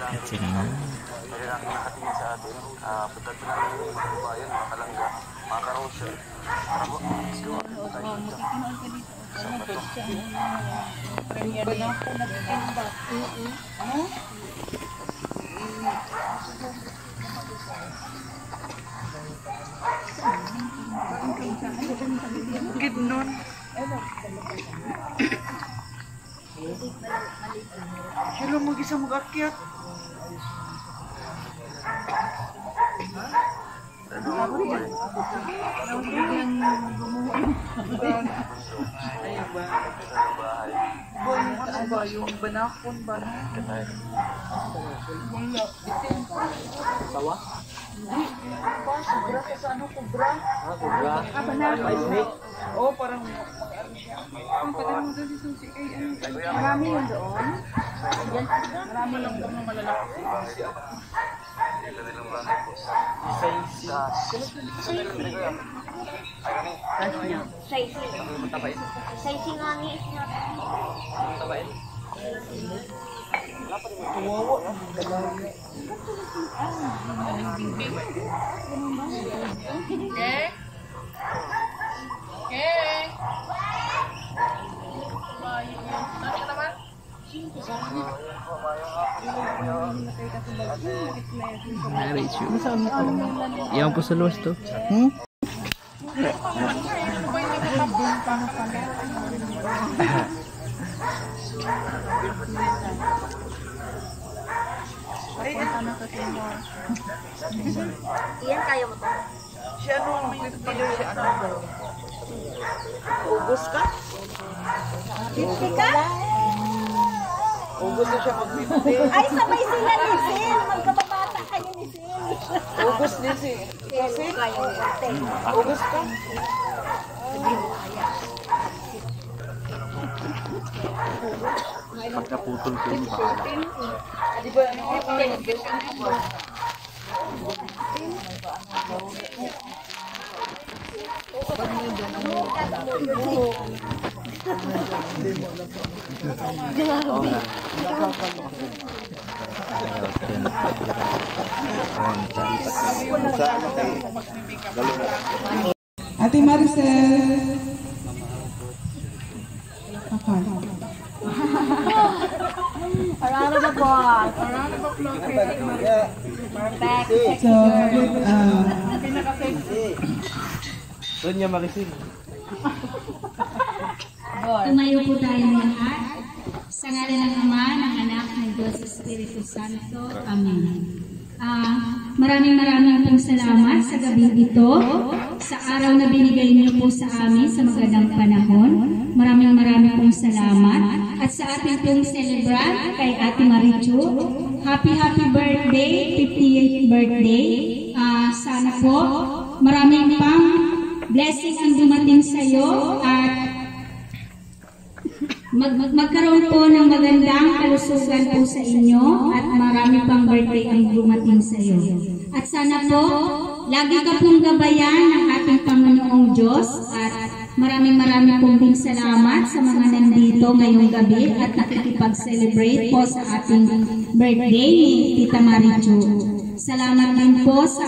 At sila na. Nakatingin sa atin. Punta na namin yung mga bayan, mga kalangga, mga karosya. Para po, let's go. Tayo dito. Saan ba ito? Gidnon. Hello, mag-isa mag-akyat. Yung banakon ba? Tawa? Sobra ka sa ano, kubra? Kubra? Banakon. Oo, parang ang pagano doon si Susi kay marami yun doon. Marami lang doon na malalaki. Sizing nga ni isna. Kawawa na. Yang po sa luwas to. Iyan kaya mo to. Siya nung video siya ano. Ubus ka? 50 ka? Ubus na siya mag-50. Ay, sabay sila ni Sil. Magkababata kayo ni Sil. Ubus din si Sil, kaya mo ate. Ubus ka? Pagkaputol ko yung bahala. Di ba ano? Ate Maricel. Parang na po. Perfect. So, Doon niya Maricel. Tumayo po tayo lahat. Sa ngalan ng Ama, ng Anak, ng Diyos, Espiritu Santo. Amen. Maraming pong salamat sa gabi ito, sa araw na binigay niyo po sa amin sa magandang panahon. Maraming pong salamat. At sa ating pong celebrant kay Ate Marichu, happy birthday, 58th birthday. Sana po maraming pang blessing ang dumating sa iyo at magkaroon po ng magandang kalusugan po sa inyo at marami pang birthday ang dumating sa iyo. At sana po, lagi ka pong gabayan ng ating Panginoong Diyos at maraming pong salamat sa mga nandito ngayong gabi at nakikipag-celebrate po sa ating birthday ni Tita Marichu. Salamat din po sa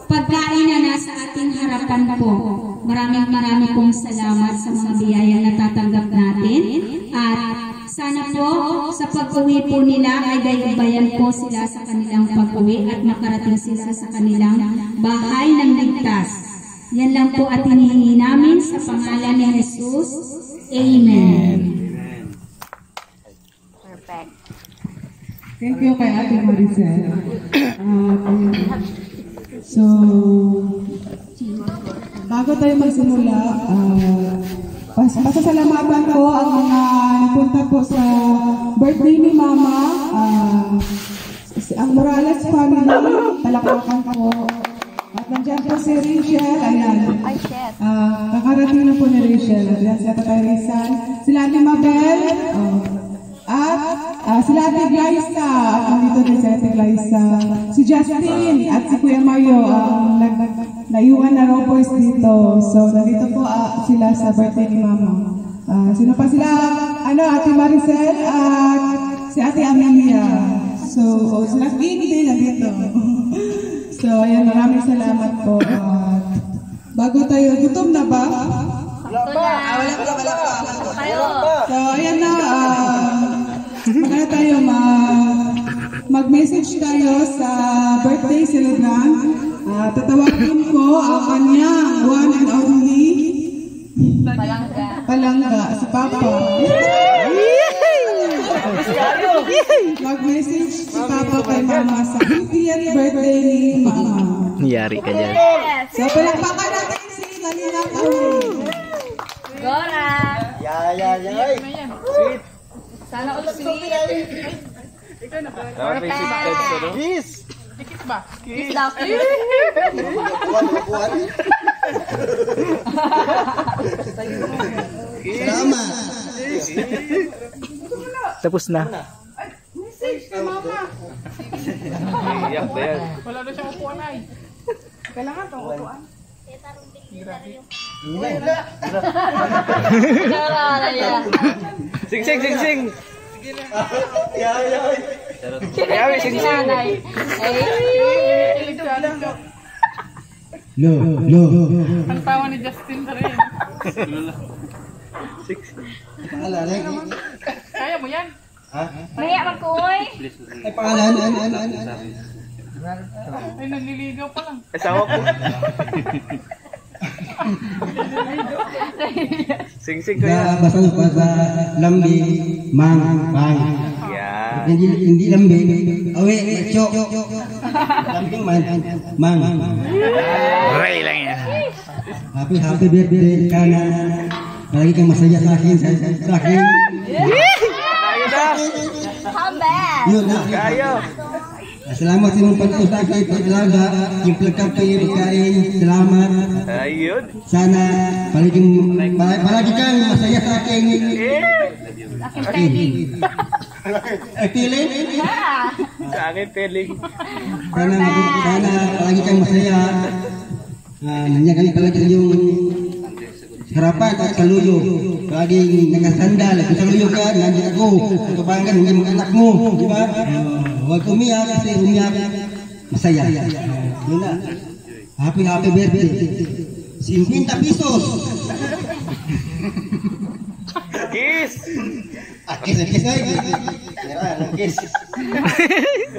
pagkain na nasa ating harapan po. Maraming pong salamat sa mga biyaya na tatanggap natin. At sana po sa pag-uwi po nila ay gayubayan po sila sa kanilang pag-uwi at makarating sila sa kanilang bahay ng ligtas. Yan lang po at hinihingi namin sa pangalan ni Jesus. Amen. Perfect. thank you kay Ate Maricel. So, bago tayo magsimula, pasasalamatan ko ang mga napunta po sa birthday ni Mama, ang Morales family, palakpakan po. At nandiyan po si Rachel, ayan. Kakarating na po ni Rachel. Ayan, si Tatay Rizal. Sila Ate Mabel, at sila Ate Glyza. At nandito din si Ate Glyza. Si Justin at si Kuya Mario, naiwan na raw po dito. So, nandito po sila sa birthday ni Mama. Sino pa sila? Ate Maricel at si Ate Amelia. So, si Naging din nandito. So, ayan, maraming salamat po. Bago tayo, gutom na ba? Wala pa. So, ayan na, magana tayo, mag-message tayo sa birthday celebrant. Tatawagin ko ang kanyang one and only Palangga, si Papa. Mag-message si Papa kay Mama sa 50th birthday ni Mama. Yari ka dyan. So, palakpakan natin si Kalina Kawin. Gora! Yay! Sweet! Sana all sweet! Dapat may subscribe sa no? Kiss ba? Kiss daw. Salamat! Tapos na. Message kay Mama. Iyak ba yan? Wala na siyang upuan ay. Kailangan itong upuan. Sing! Kaya sing nanay. Ang tawa ni Justin na rin. Kaya mo yan? Maya magkuhoy. Ay, nanliligaw pa lang. Asawa ko. Sing ko yan. Basal pa sa lambi, mang. Yan. Hindi lambi, awe, chok. Lambing mang. Ray lang yan. Happy birthday, Kana. Palagi kang masaya sa akin. Come back. Yun na. Kayo. Salamat sa inyong pag-usakay, pag-alaga, yung pagkape, pagkain, salamat. Ayun. Sana palagi kang masaya sa akin. Feeling? Sa akin, peling. Sana palagi kang masaya. Nandiyan palagi yung harapan at kaluyo. Palagi nakasandal. Kung kaluyo ka, nandiyan ako. Kapangan, nandiyan mga anak mo. Di ba? Huwag umiyak kasi umiyak. Masaya. Yun na. Happy birthday. 50 pesos. Kiss! Kiss ay. Kiss.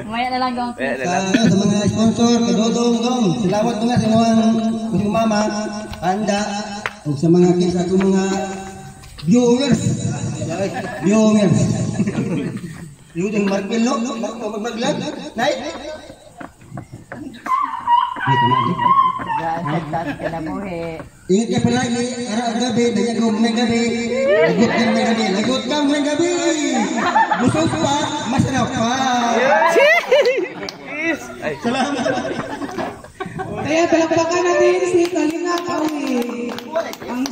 Maya na lang gawang Sa mga sponsor, kadodong. Salamat nga sa mga mama, handa. O sa mga kids at mga viewers. Yung Markel, no? Mag-vlog. Nay? Ingat ka palagi, araw-gabi, dahil ko may gabi. Lagot kang may gabi. Busog pa, masarap pa. Kiss! Ay, Salamat. Kaya palakpakan natin si Kalina Kawin. Ang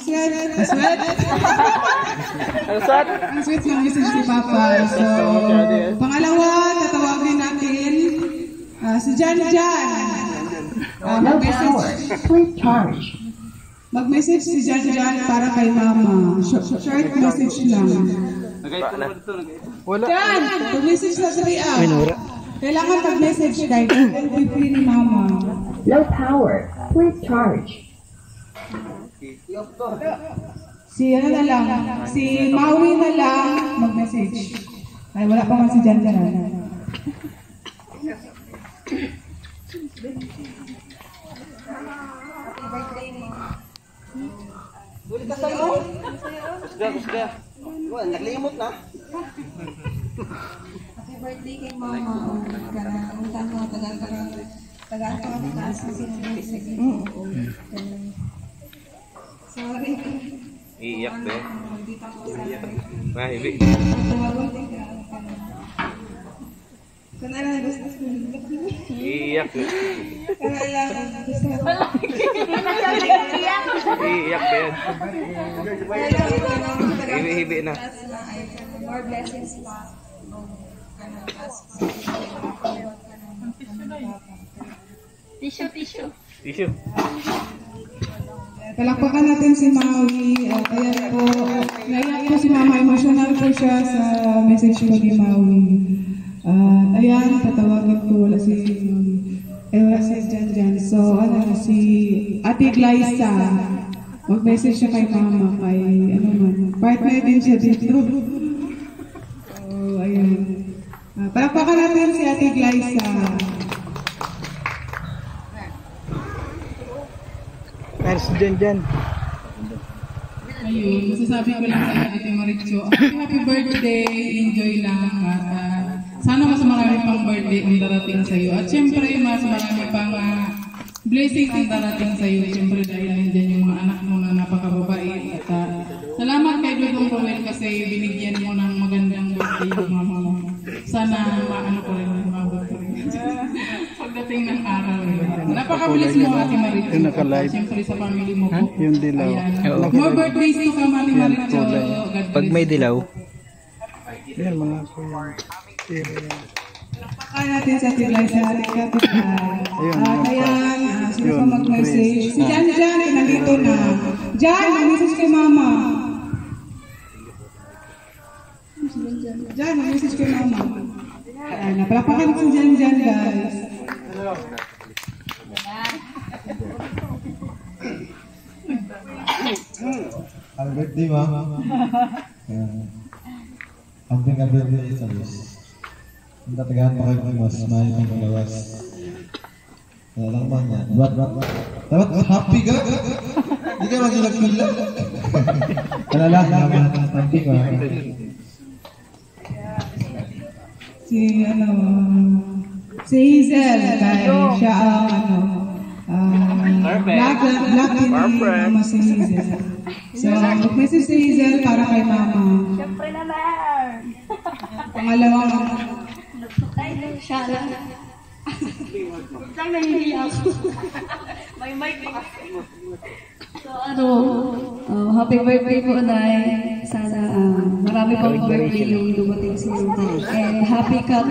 sweet ng message ni Papa. So, pangalawa, tatawagin natin si Jan. Mag-message si Jan para kay Mama. Short message lang. Jan, mag-message na sa Ria. Kailangan mag-message kahit MVP ni Mama. Low power. Please charge. Si Maui na lang mag-message. Ay, wala pa man si Jan. Kusga. Naglimot na. Happy birthday kay Mama. Ang tanong taga-taga ang taas na sinunod. Sorry. Iiyak ba yan? Mahibi. Iiyak ba? Iiyak ba yan? Hibi na. More blessings pa. Tissue. Palakpakan natin si Maui. Kaya po, naiyak po si Mama. Emotional po siya sa message ko ni Maui. ayan, tatawagin ko, wala si wala si Jan. So, si Ate Glyza. Mag-message siya kay mama, kay, partner din siya dito. So, ayan. Palakpakan natin si Ate Glyza. Ayun, si Jan. Ayun, masasabi ko lang sa Ate Maricho, happy birthday, enjoy lang, at sana mas marami pang birthday ang darating sa iyo. At syempre, mas marami pang blessings ang darating sa iyo. Syempre, dahil nandiyan yung mga anak mo na napakababait. At salamat kay Dudong Roel kasi binigyan mo ng magandang birthday yung mama mo. Sana maano ko rin yung mga birthday. Pagdating ng araw. Napakabilis mo, Ate Maricho. Syempre, sa family mo po. Yung dilaw. Ayan. More birthdays to come, Ate Maricho. Pag may dilaw. Yan, mga kuya. Palakpakan natin sa Ate Glyza, Ate Kapitan. Ayan, sino pa mag-message? Si Jan, nandito na. Jan, mag-message kay mama. Jan, mag-message kay mama. Ayan, palakpakan si Jan, guys. Happy birthday, mama. Amping ka birthday sa Diyos. Ang tatagahan pa kayo ng mas mahal ng palawas. Kaya lang man yan. Dapat happy ka? Hindi ka magilagpila. Alala, naman ang amping ka. Si Hazel, kaya siya ang black ni mama si Hazel. So, mag-message si Hazel para kay mama. Siyempre naman. Pangalawang Siya lang. Lang nahihiya ako. May mic pa. So happy birthday po, Nay. Sana marami pang birthday yung dumating sa iyo. And happy ka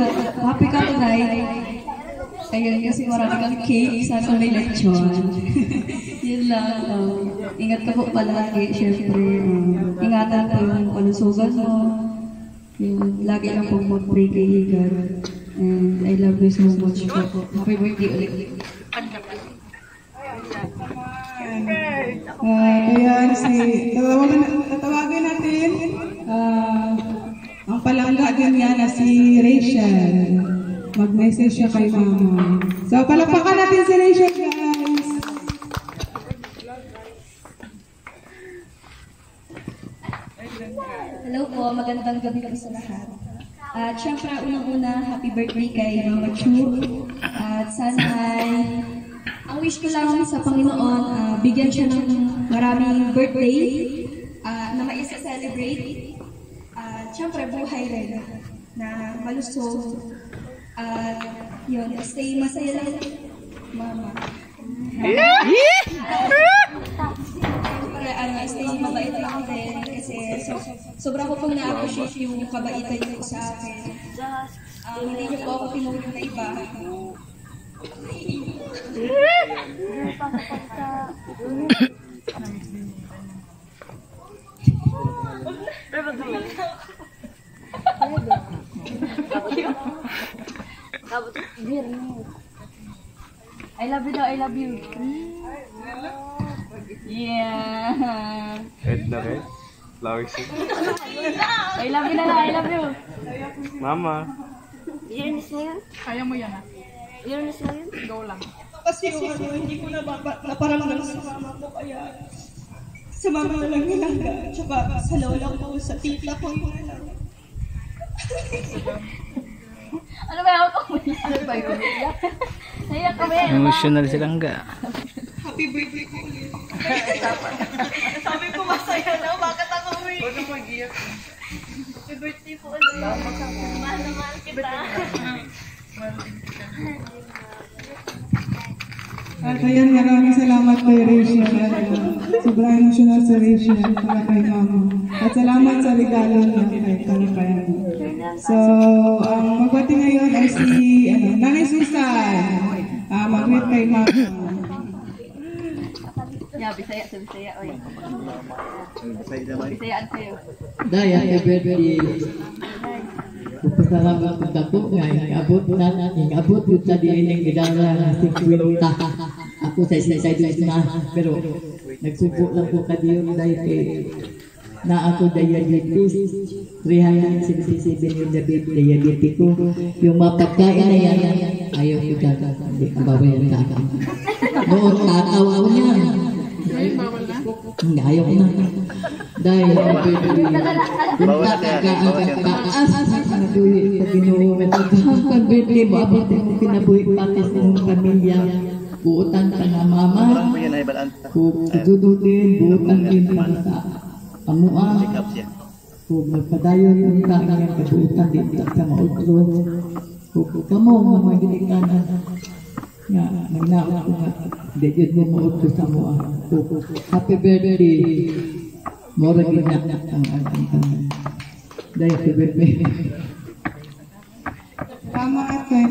tonight. Ayun, kasi marami kang cake. Sana may lechon. Yun lang. Ingat ka po palagi. Siyempre, ingatan po yung kalusugan mo. Yung lagi lang pong mag-pray kay God. And I love you so much po. Happy birthday ulit. Ayan, tatawagan natin ang palangga din niya na si Rachel. Mag-message siya kay mama. So, palakpakan natin si Rachel, guys. Hello po, magandang gabi po sa lahat. At syempre, unang-una, happy birthday kay Mama Chu. At sana ay, ang wish ko lang sa Panginoon, bigyan siya ng maraming birthday na maisa-celebrate. At syempre, buhay rin na malusog. At yun, stay masaya lang, Mama. Stay mabait lang din kasi sobra ko pong na-appreciate yung kabaitan niyo sa akin. Hindi niyo po ako tinulong na iba. I love you daw, I love you. Yeah. Red na red. Flowers. I love you na lang, I love you. Mama. Uranus na yun? Kaya mo yan, ha? Uranus na yun? Go lang. Kasi hindi ko naparamdam sa mama ko, kaya sa mama ko lang nilangga, tsaka sa lola ko, sa tita ko, yung lang. Ano ba ako? Ano ba yun? Naiyak kami. Emotional silang ga. Happy birthday ko ulit. Sabi ko masaya na, bakit ako uwi? Huwag na mag-iyak. Happy birthday po ulit. Mahal na mahal kita. At ayan, maraming salamat kay Rachel. Sobrang emotional si Rachel para kay mama. At salamat sa regalo niya para kay ano. So, ang magbati ngayon ay si Nanay Susan. Mag-meet kay mama. Yeah, Bisaya sa Bisaya. Oy. Bisayaan kayo. Day, happy birthday. nagpasalamat ko dako nga ingabot yun sa diining gidara na 50. Ako sa isa na, pero nagsubo lang ko kadiyon dahil kay na ako diabetes, 367 yung diabetes ko. Yung mga pagkain na yan, ayaw ko dyan, hindi ka babayan ka. Noon tatawa ko niyan. Ayaw ko na. Dahil kung tataas, pagkabuhi sa Ginoo, pagkabuhi mo, abot mo pinabuhi pati sa iyong pamilya. Buutan ka na mama, kududutin, buutan din para sa amua, kung magpadayon yung kanyang kabuutan dito sa mautro, kung kamo nga magilikanan, nga, magnaot ko nga, hindi yun mo mautro sa amua. Happy birthday, mora ginak ang dahil happy birthday. Salamat kayo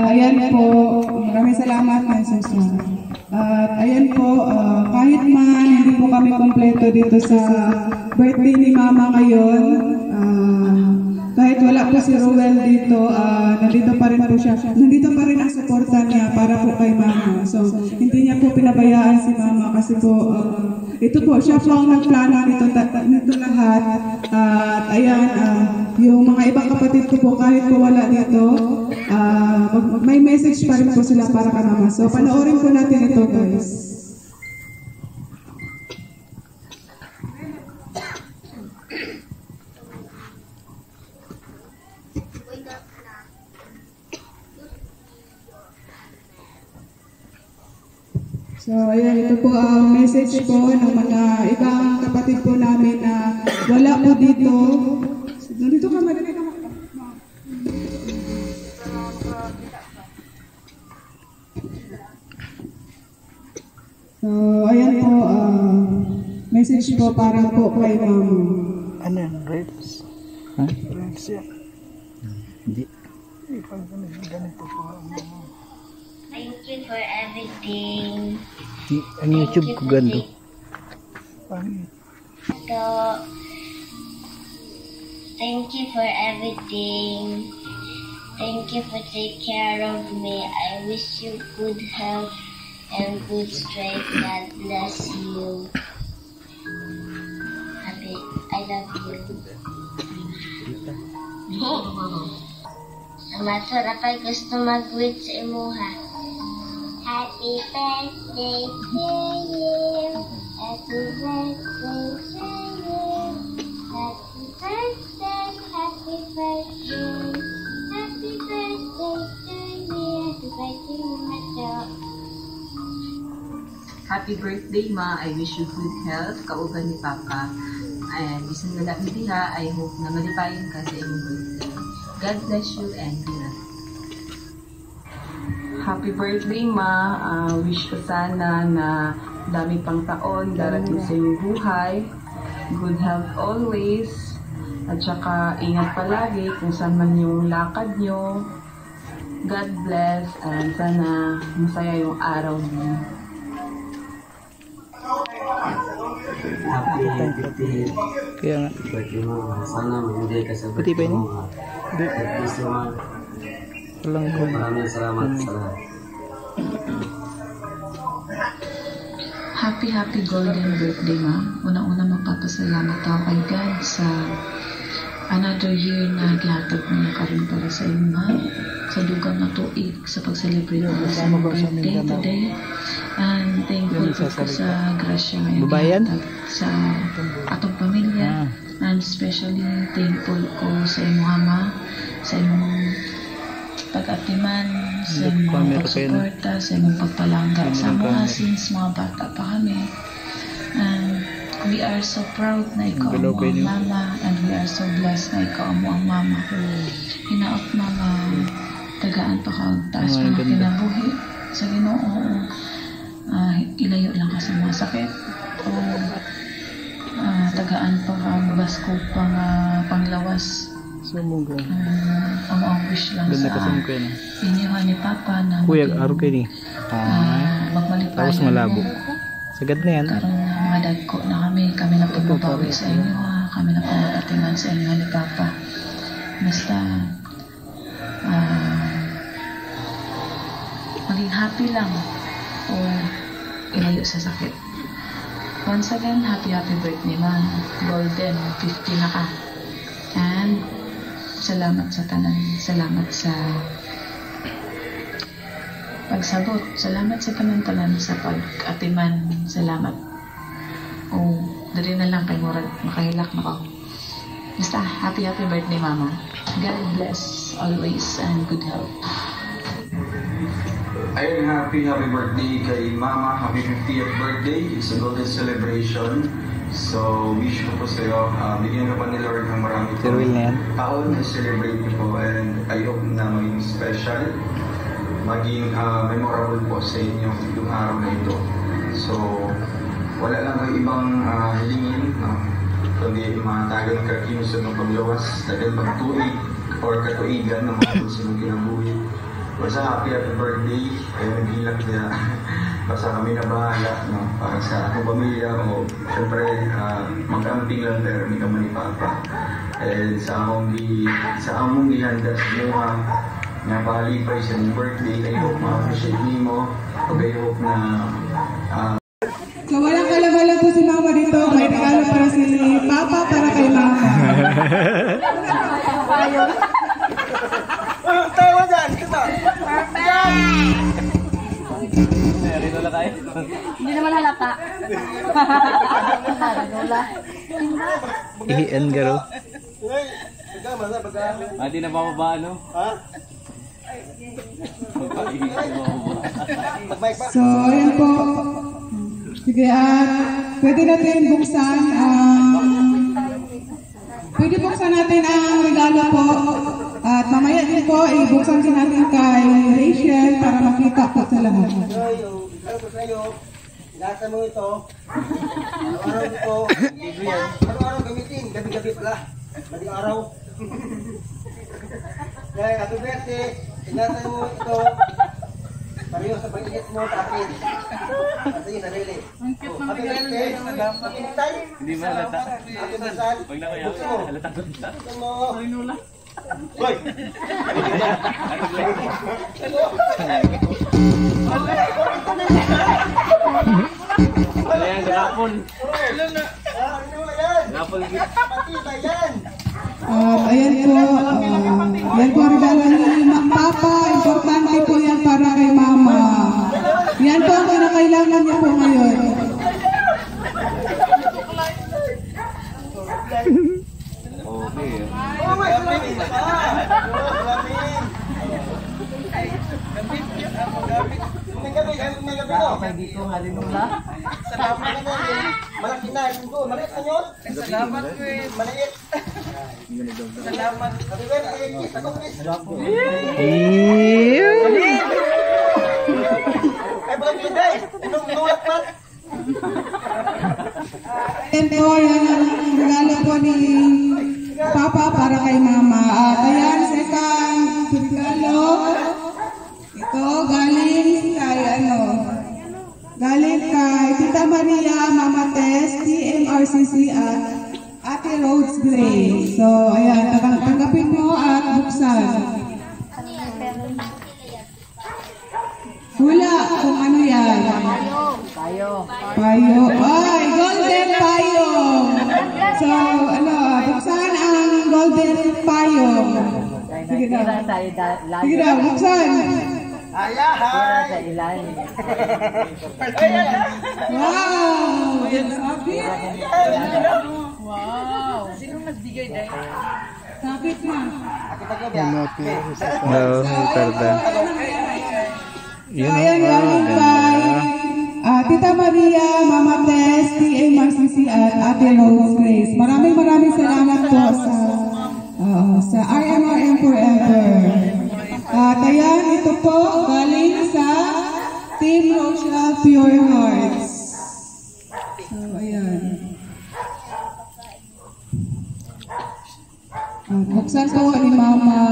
ayan po, maraming salamat na Susan. Ayan po, kahit man hindi po kami kompleto dito sa birthday ni Mama ngayon, kahit wala po si Ruel dito, nandito pa rin po siya. Nandito pa rin ang suporta niya para po kay Mama. So, hindi niya po pinabayaan si Mama kasi po, ito po, siya po ang nagplano nito lahat. At ayan, yung mga ibang kapatid ko po kahit po wala dito, may message pa rin po sila para kay Mama. So, panoorin po natin ito, guys. So, ayan, ito po ang message po ng mga ibang kapatid po namin na wala po dito. Dito ka, madali ka. So, ayan po, message po para po kay Mama. Ano yan? Reds? Ha? Reds yan. Hindi. Ganito po. Thank you for everything. Ang YouTube ko gando. So, thank you for everything. Thank you for taking care of me. I wish you good health and good strength. God bless you. Happy. I love you. Masarap ay gusto mag-wait sa imuha. Happy birthday to you. Happy birthday to you. Happy birthday, happy birthday. Happy birthday to you. Happy birthday, Macho. Happy birthday, Ma. I wish you good health. Kauban ni Papa. And isang lalaki diha, I hope na malipayon ka sa iyong birthday. God bless you and good luck. Happy birthday, Ma. Wish ko sana na dami pang taon darating sa iyong buhay. Good health always. At saka ingat palagi kung saan man yung lakad nyo. God bless and sana masaya yung araw niyo. Happy birthday. Kaya nga. Birthday mo. Sana mag-enjoy ka sa Pati birthday ba yun? mo. Please naman. Maraming salamat sa lahat. Happy golden birthday, Ma. Una-una magpapasalamat ako kay God sa another year na gihatag niya karon para sa iyo, Ma. Sa dugang na tuig sa pag-celebrate mo sa birthday today. And thankful ko sa grasya ngayon gihatag sa atong pamilya. And especially thankful ko sa iyong Ama, sa iyong pag-atiman, sa iyong pagsuporta, sa iyong pagpalangga sa mga since mga bata pa kami. And we are so proud na ikaw mo ang Mama, and we are so blessed na ikaw mo ang Mama. Hinaot, Mama, tagaan pa ka, taas pa na kinabuhi sa Ginoo. Ilayo lang ka sa mga sakit o tagaan pa ka basko pang panglawas. Ang wish lang sa inyo ni Papa na Kuya, araw kayo ni. magmalipayan Tapos malabo. Sagad na yan. Karoon na mga dagko na kami na pagbabawi sa inyo, kami na pagmatiman sa inyo ni Papa. Basta, maging happy lang o ilayo sa sakit. Once again, happy birthday, Ma'am. Golden, 50 na ka. And, salamat sa tanan. Salamat sa pagsabot. Salamat sa tanan-tanan sa pag-atiman. Salamat. O, dali na lang kay Murad. Makahilak na ko. Basta, happy birthday, Mama. God bless always and good health. Ayun, happy birthday kay Mama. Happy 50th birthday. It's a golden celebration. So, wish ko po sa iyo, bigyan ka pa ni Lord ng marami taon na celebrate niyo po, and I hope na maging special, maging memorable po sa inyo yung araw na ito. So, wala lang ang ibang hilingin, kundi matagal ka kinusunod ng paglawas, dahil pagtuig or katuigan ng mga pusinong kinabuhi. Basta happy birthday, kayo naghilak niya. Basta kami na bahala, no? Para sa akong pamilya mo, syempre mag-amping lang pero hindi ka man ni Papa. And sa among gihanda sa mga nga palipay sa mong birthday, kayo ma-appreciate mo, o kayo na so walang kalabala po si Mama dito, may regalo para si Papa para kay Mama. Tawa dyan, kita. Hindi naman halata. Ihian garo. Hindi na bababa, no? Ha? So, ayan po. Sige, pwede natin buksan natin ang regalo po. At mamaya din po, ibuksan din natin kay Rachel para makita po sa lahat. Ano ko sa iyo? Nasa mo ito. Araw-araw ito. Araw-araw gamitin. Gabi-gabi pala. Maling araw. Kaya, happy birthday. Ingatan mo ito. Pareho sa pag-init mo sa akin. Kasi yun, narili. Happy birthday. Makinitay. Hindi ba halata? Happy birthday. Pag nakaya, halata ko nila. Buksan mo. Hoy! Ayan, gapon. Gapon. Ayan po, yan po ang regalo ni Papa. Importante po yan para kay Mama. Yan po ang kinakailangan niya po ngayon. Okay. Dito nga rin nung lahat. Salamat na rin. Malaki na. Maliit na yun. Salamat ko eh. Maliit. Salamat. Happy birthday. Kiss ako, kiss. Ay, balang pinday. Inulat man. Ayan po, yan ang regalo po ni Papa para kay Mama. At ayan, second regalo. Ito, galing kay Tita Maria, Mama Tess, TMRCC at Ate Rhodes Gray. So, ayan, tanggapin mo at buksan. Hula kung ano yan. Payo. Ay, golden payo. So, buksan ang golden payo. Sige daw, buksan. Ayahay! Wow! Wow! Sinong nagbigay dahil? Sakit na. No, pardon. So, ayan galing kay Tita Maria, Mama Tess, TMRCC at Ate Rose Grace. Maraming salamat po sa RMRM Forever. At ayan, ito po galing sa Team Rochelle Pure Hearts. So, ayan. Buksan po ni Mama.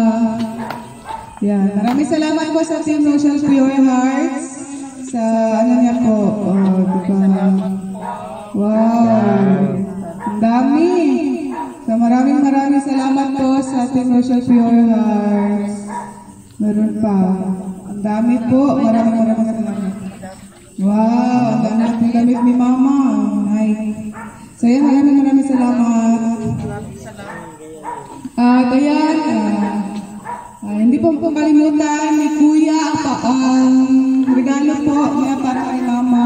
Yan. Maraming salamat po sa Team Rochelle Pure Hearts. Sa ano niya po. Diba? Wow. Ang dami. So, maraming salamat po sa Team Rochelle Pure Hearts. Meron pa. Ang dami po. Maraming salamat. Wow, ang dami ng damit ni Mama. Nice. So yan, maraming salamat. At ayan, hindi po kalimutan ni Kuya ang regalo po niya para kay Mama.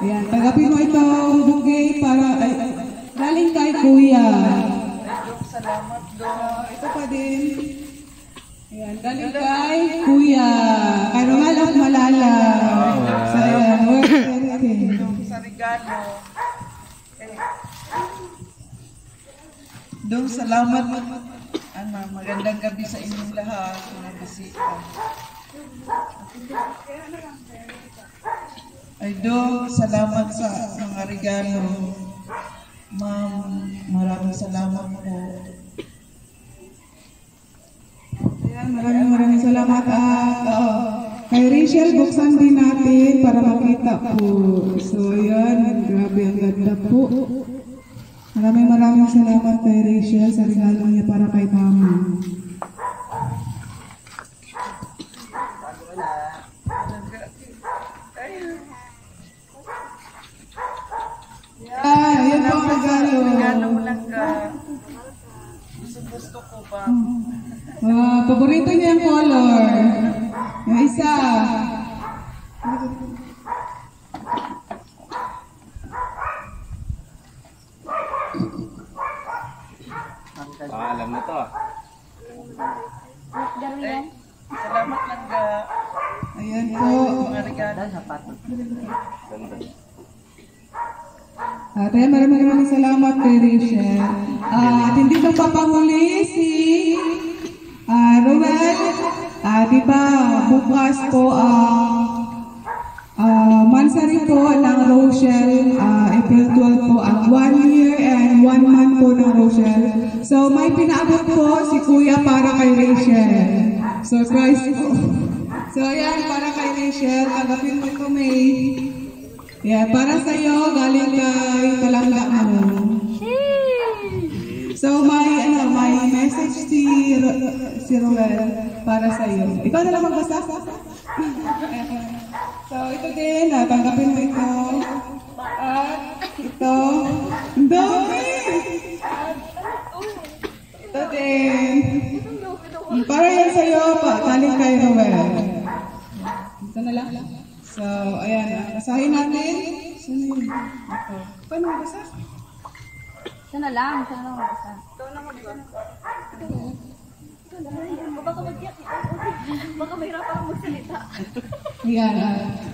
Ayan, tagapin mo itong bouquet para galing kay Kuya. Salamat doon. Ito pa din. Ayan, galing kay Kuya. Kay Romal of Malala. So ayan, Sa regalo. Dong, salamat. Magandang gabi sa inyong lahat, mga bisita. Ay, Dong, salamat sa mga regalo. Ma'am, maraming salamat po. Ayan, maraming salamat. Kay Rachel, buksan din natin para makita po. So, ayan, grabe ang ganda po. Maraming salamat kay Rachel sa regalo niya para kay Mama. Ayan po ang regalo. Regalo mo lang ka. Gusto ko ba? Paborito niya yung color. Yung isa. Alam mo to. Salamat lang ka. Ayan po. Mga regalo. At ayan, maraming salamat kay Rachel. At hindi ko papahuli si Roel. Diba, bukas po mansari po ng Rochelle, April 12 po ang 1 year and 1 month po ng Rochelle. So may pinaabot po si Kuya para kay Rachel. Surprise po. So ayan, para kay Rachel, agapin mo ito, May. Yan, para sa'yo, galing kay Kalangga mo. So may message si Roel para sa'yo. Ikaw na lang magbasa. So ito din, tanggapin mo ito. At ito. Ang dami! Ito din. Para yan sa'yo, galing kay Roel. Ito na lang. So, ayan. Basahin natin. Saan yun? Ito. Paano magbasa? Ito na lang magbasa. Ikaw na magbasa. Baka mag-iyak. Baka mahirapan akong magsalita. Yan,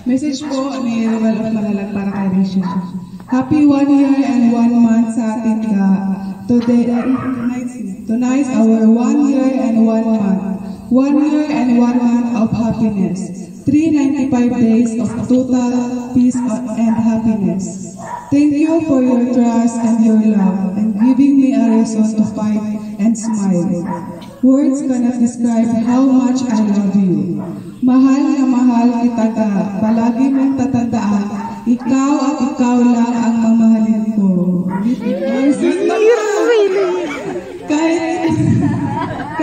message po ni Roel of Malalag para kay Rachel. Happy 1 year and 1 month sa atin ka. Tonight's our 1 year and 1 month. 1 year and 1 month of happiness. 395 days of total peace and happiness. Thank you for your trust and your love and giving me a reason to fight and smile. Words cannot describe how much I love you. Mahal na mahal kita ka. Palagi mong tatandaan, ikaw at ikaw lang ang mamahalin ko.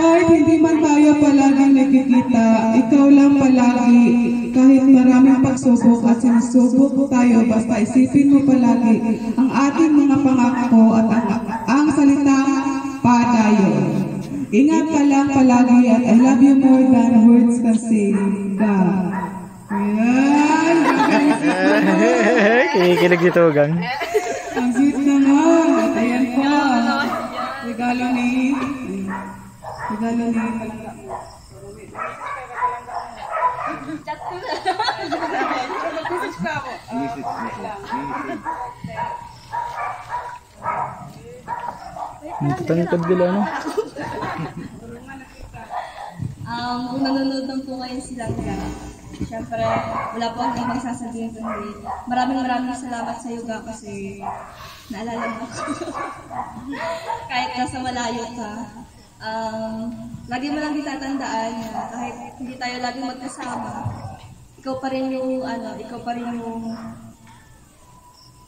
Kahit hindi man tayo palagi nakikita, ikaw lang palagi. Kahit maraming pagsubok at sinusubok tayo, basta isipin mo palagi ang ating mga pangako at ang salitang padayo. Ingat ka lang palagi at I love you more than words can say. God. Ayan. Kikilig dito, gang. Ang sweet naman. At ayan po. Regalo ni Tangkad bila, no? Kung nanonood lang po kayo silang siyempre, wala po ang ibang sasabihin kundi maraming salamat sa iyo ka kasi naalala mo ako. Kahit nasa malayo ka, lagi mo lang itatandaan na kahit hindi tayo laging magkasama, ikaw pa rin yung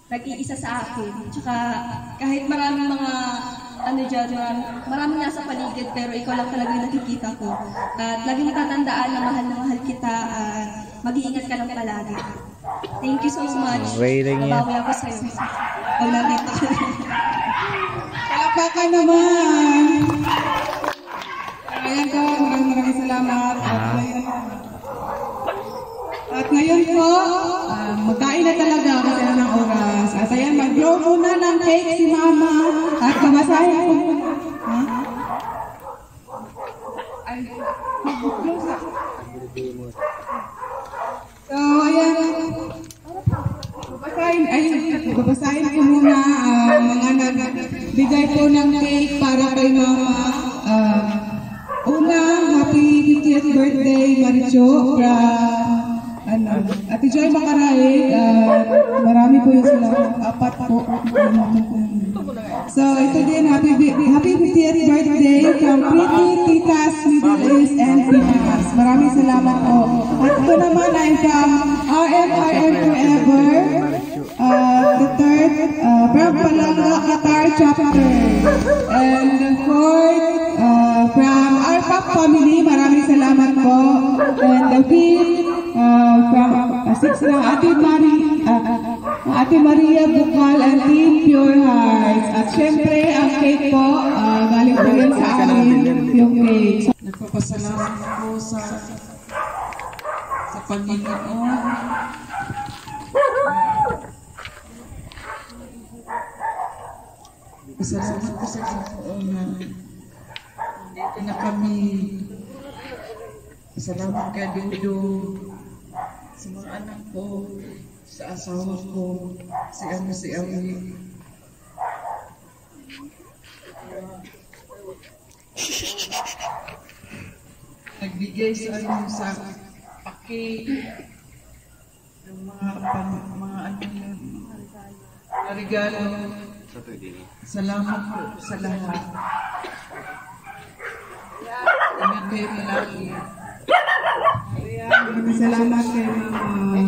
nag-iisa sa akin. Tsaka kahit maraming mga ano dyan, maraming nasa paligid pero ikaw lang talaga yung nakikita ko. At lagi matatandaan na mahal kita at mag-iingat ka lang palagi. Thank you so much. Nabawi ako sa'yo. Pag nandito ka. Palakpakan naman! Ayan ka, maraming salamat. At ngayon po, magkain na talaga kasi na ng oras. At ayan, mag-blow muna ng cake si Mama. At babasahin ko. So, ayan. Babasahin ko muna mga nagbigay po ng cake para kay Mama. Una, happy 50th birthday, Maricho, Ate Joy Makaraig, marami po yung sila, 4 po. So, ito din, happy 50th birthday from Pretty Titas, Middle East, and Pilipinas. Maraming salamat po. At ito naman ay from RMRM Forever, the third, from Palanga, Qatar chapter. And the fourth, from our Pop family, maraming salamat po. And the fifth, from 6 na Ate Maria Bukal and Team Pure Hearts. At syempre, ang cake po, galing po yan sa amin, yung cake. Nagpapasalamat po sa Panginoon. Pasalamat po sa Panginoon na dito na kami. Salamat kay Dudo, sa mga anak ko, sa asawa ko, si Ami. Nagbigay sa inyo sa paki ng mga regalo. Salamat po sa lahat. Ingat kayo palagi. Maraming salamat kay Mama.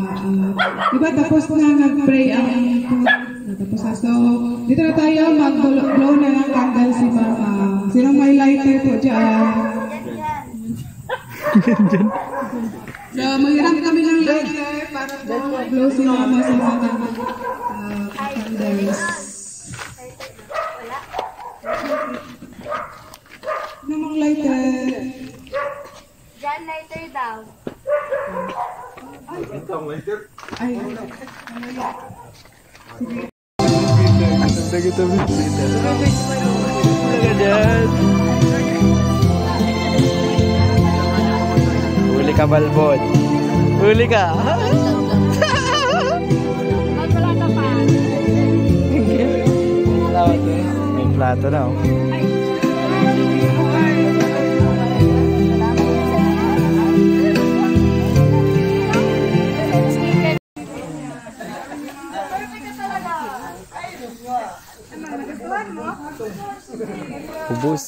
Diba tapos na nag-pray ang tapos na. So, dito na tayo mag-blow na ng candle si Mama. Sinong may lighter po dyan? So, maghiram kami ng lighter para po mag-blow si Mama sa mga candles. Namang lighter. Diyan lighter daw. Itong lighter? Ay, Sige to, Wala ka dyan. Huli ka, Balbon. Huli ka. Magplato pa. May plato na, oh. Ubus.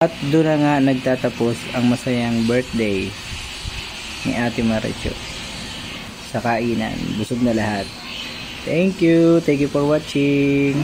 At doon na nga nagtatapos ang masayang birthday ni Ate Maricho. Sa kainan, busog na lahat. Thank you for watching.